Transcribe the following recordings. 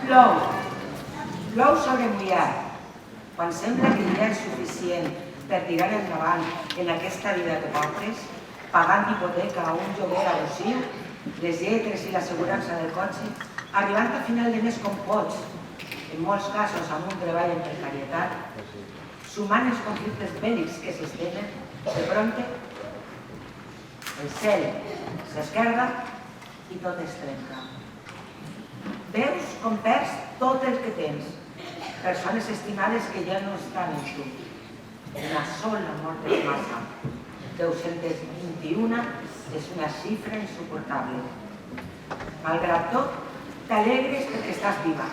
Plou sobre mullat. Quan sembla que ja és suficient per tirar endavant en aquesta vida de pobres, pagant hipoteca a un lloguer abusiu, les lletres i l'assegurança del cotxe, arribant a final de mes com pots, en molts casos amb un treball en precarietat, sumant els conflictes bèl·lics que s'estenen, de prompte, el cel s'esquerda i tot es trenca. Veus com perds tot el que tens, persones estimades que ja no estan en tu. Una sola mort és massa. 221 és una xifra insuportable. Malgrat tot, t'alegres perquè estàs viva.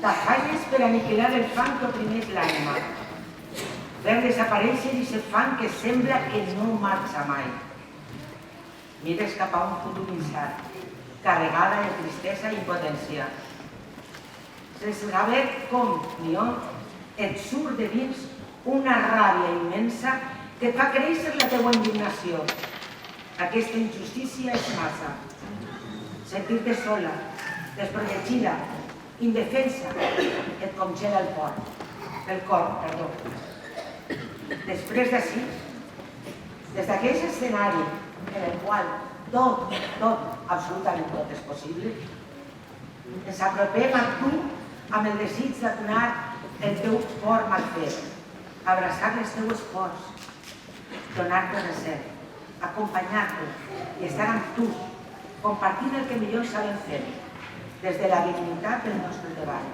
T'afanyes per aniquilar el fang que oprimeix l'ànima. Fer desaparèixer aquest fang que sembla que no marxa mai. Mires cap a un futur incert, carregada de tristesa i impotència. Sense saber com ni on, et surt de dins una ràbia immensa que fa créixer la teua indignació. Aquesta injustícia és massa. Sentir-te sola, desprotegida, indefensa, et congela el cor. Després d'ací, des d'aquest escenari en el qual tot, absolutament tot és possible, ens apropem a tu amb el desig d'aturar el teu cor mal fet, abraçar les teues pors, donar-te recer, acompanyar-te i estar amb tu, compartint el que millor sabem fer, des de la dignitat del nostre treball.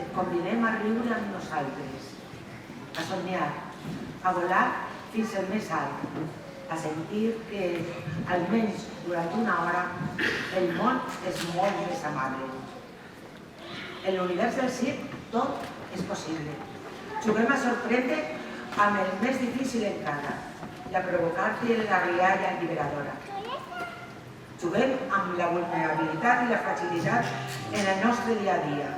Et convidem a riure amb nosaltres, a somiar, a volar fins al més alt, a sentir que, almenys durant una hora, el món és molt més amable. En l'univers del circ tot és possible. Juguem a sorprendre amb el més difícil encara i a provocar-te la rialla alliberadora. Juguem amb la vulnerabilitat i la fragilitat en el nostre dia a dia.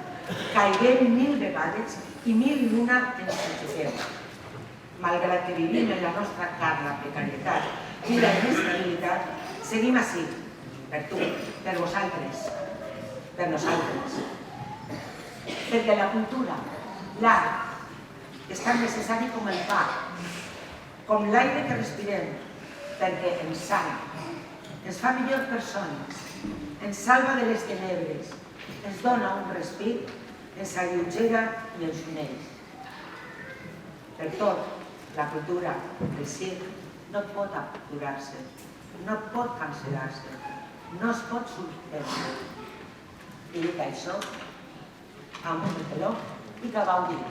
Caiguem 1000 vegades i 1001 ens aixequem. Malgrat que vivim en la nostra carn la precarietat i la inestabilitat, seguim ací, per tu, per vosaltres, per nosaltres. Perquè la cultura, l'art, és tan necessari com el pa, com l'aire que respirem, perquè ens sana, ens fa millors persones, ens salva de les tenebres, ens dona un respir, ens alleugera i ens uneix. Per tot, la cultura, el circ, no pot aturar-se, no pot cancel·lar-se, no es pot suspendre. I dit això, amb un repeló i que va un dia.